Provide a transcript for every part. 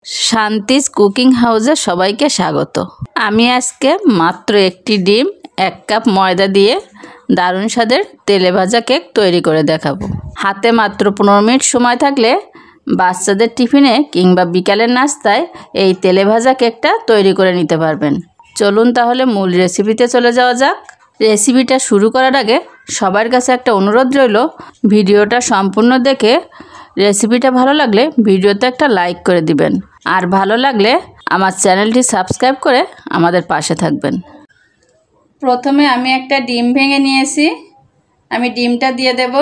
শান্তিজ cooking হাউসে সবাইকে স্বাগত। আমি আজকে মাত্র একটি ডিম 1 কাপ ময়দা দিয়ে দারুণ স্বাদের তেলে ভাজা কেক তৈরি করে দেখাবো। হাতে মাত্র 15 মিনিট সময় থাকলে বাচ্চাদের টিফিনে কিংবা বিকালের নাস্তায় এই তেলে ভাজা কেকটা তৈরি করে নিতে পারবেন। চলুন তাহলে মূল রেসিপিতে চলে যাওয়া যাক। রেসিপিটা শুরু করার আগে সবার কাছে একটা অনুরোধ রইল, ভিডিওটা সম্পূর্ণ দেখে রেসিপিটা ভালো লাগলে ভিডিওতে একটা লাইক করে দিবেন, আর ভালো লাগলে আমার চ্যানেলটি সাবস্ক্রাইব করে আমাদের পাশে থাকবেন। প্রথমে আমি একটা ডিম ভেঙে নিয়েছি, আমি ডিমটা দিয়ে দেব।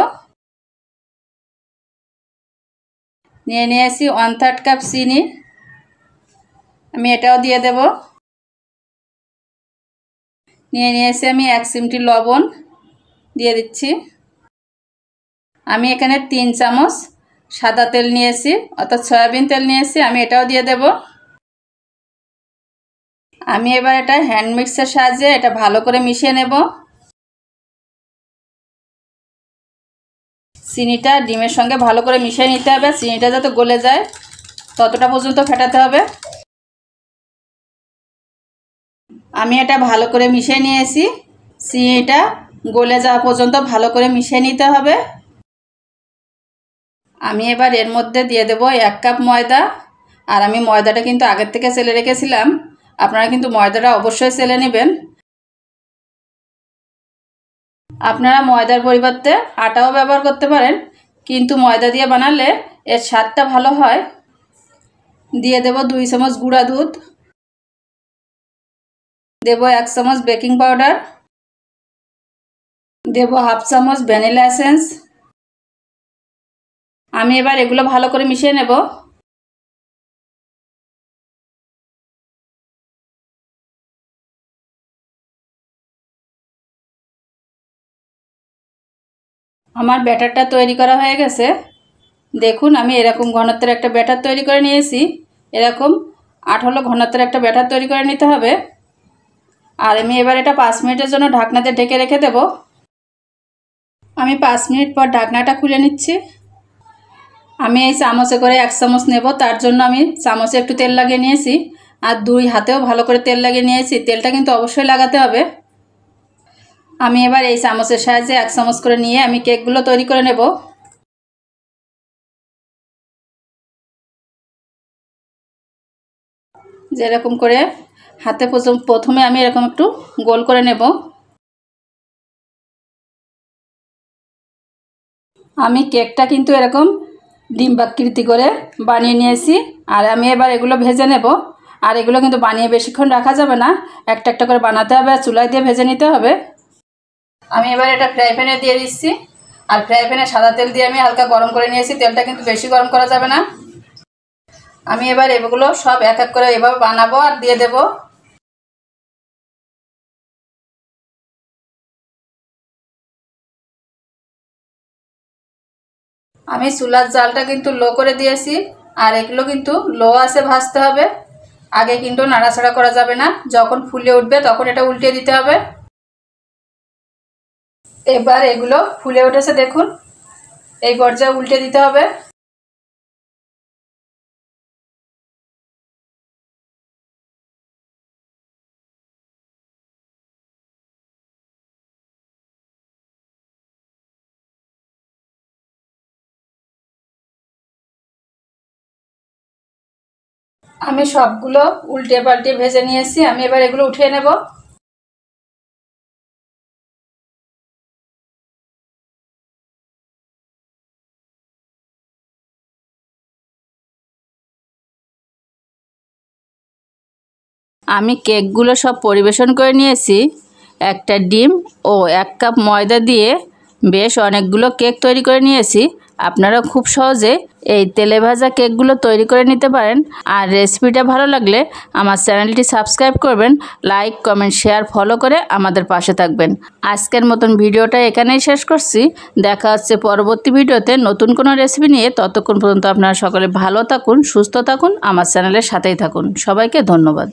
নিয়ে নিয়েছি 1/3 কাপ চিনি, আমি এটাও দিয়ে দেব। নিয়ে নিয়েছি আমি 1 চিমটি লবণ দিয়ে দিচ্ছি। আমি এখানে 3 চামচ সাদা তেল নিয়েছি, অর্থাৎ সয়াবিন তেল নিয়েছি, আমি এটাও দিয়ে দেব। আমি এবার এটা হ্যান্ড মিক্সার সাহায্যে এটা ভালো করে মিশিয়ে নেব। চিনিটা ডিমের সঙ্গে ভালো করে মিশিয়ে নিতে হবে, চিনিটা যাতে গলে যায় ততটা পর্যন্ত ফেটাতে হবে। আমি এটা ভালো করে মিশিয়ে নিয়েছি, চিনিটা গলে যাওয়া পর্যন্ত ভালো করে মিশিয়ে নিতে হবে। আমি এবার এর মধ্যে দিয়ে দেব 1 কাপ ময়দা, আর আমি ময়দাটা কিন্তু আগের থেকে চেলে রেখেছিলাম, আপনারা কিন্তু ময়দাটা অবশ্যই চেলে নেবেন। আপনারা ময়দার পরিবর্তে আটাও ব্যবহার করতে পারেন, কিন্তু ময়দা দিয়ে বানালে এর স্বাদটা ভালো হয়। দিয়ে দেব 2 চামচ গুঁড়া দুধ, দেব 1 চামচ বেকিং পাউডার, দেব 1/2 চামচ ভ্যানিলা এসেন্স। আমি এবার এগুলো ভালো করে মিশিয়ে নেব। আমার ব্যাটারটা তৈরি করা হয়ে গেছে, দেখুন আমি এরকম ঘনত্বের একটা ব্যাটার তৈরি করে নিয়েছি। এরকম আঠালো ঘনত্বের একটা ব্যাটার তৈরি করে নিতে হবে। আর আমি এবার এটা 5 মিনিটের জন্য ঢাকনাতে ঢেকে রেখে দেব। আমি 5 মিনিট পর ঢাকনাটা খুলে নিচ্ছি। আমি এই চামচে করে 1 চামচ নেব, তার জন্য আমি চামচে একটু তেল লাগিয়ে নিয়েছি, আর 2 হাতেও ভালো করে তেল লাগিয়ে নিয়েছি। তেলটা কিন্তু অবশ্যই লাগাতে হবে। আমি এবার এই চামচের সাহায্যে 1 চামচ করে নিয়ে আমি কেকগুলো তৈরি করে নেব। যেরকম করে হাতে প্রথমে আমি এরকম একটু গোল করে নেব। আমি কেকটা কিন্তু এরকম ডিম্বাকৃতি করে বানিয়ে নিয়েছি, আর আমি এবার এগুলো ভেজে নেব। আর এগুলো কিন্তু বানিয়ে বেশিক্ষণ রাখা যাবে না, একটা একটা করে বানাতে হবে আর চুলায় দিয়ে ভেজে নিতে হবে। আমি এবার এটা ফ্রাই প্যানে দিয়ে দিচ্ছি, আর ফ্রাই প্যানে সাদা তেল দিয়ে আমি হালকা গরম করে নিয়েছি। তেলটা কিন্তু বেশি গরম করা যাবে না। আমি এবার এগুলো সব এক এক করে এভাবে বানাবো আর দিয়ে দেব। আমি চুলার জালটা কিন্তু লো করে দিয়েছি, আর এগুলো কিন্তু লো আঁচে ভাজতে হবে। আগে কিন্তু নাড়াচাড়া করা যাবে না, যখন ফুলে উঠবে তখন এটা উল্টে দিতে হবে। এবার এগুলো ফুলে উঠেছে, দেখুন এই পর্যায়ে উল্টে দিতে হবে। আমি সবগুলো উল্টে পাল্টে ভেজে নিয়েছি, আমি এবার এগুলো উঠিয়ে নেব। আমি কেকগুলো সব পরিবেশন করে নিয়েছি। একটা ডিম ও 1 কাপ ময়দা দিয়ে বেশ অনেকগুলো কেক তৈরি করে নিয়েছি। আপনারা খুব সহজে এই তেলে ভাজা কেকগুলো তৈরি করে নিতে পারেন। আর রেসিপিটা ভালো লাগলে আমার চ্যানেলটি সাবস্ক্রাইব করবেন, লাইক কমেন্ট শেয়ার ফলো করে আমাদের পাশে থাকবেন। আজকের মতন ভিডিওটা এখানেই শেষ করছি। দেখা হচ্ছে পরবর্তী ভিডিওতে নতুন কোনো রেসিপি নিয়ে। ততক্ষণ পর্যন্ত আপনারা সকলে ভালো থাকুন, সুস্থ থাকুন, আমার চ্যানেলের সাথেই থাকুন। সবাইকে ধন্যবাদ।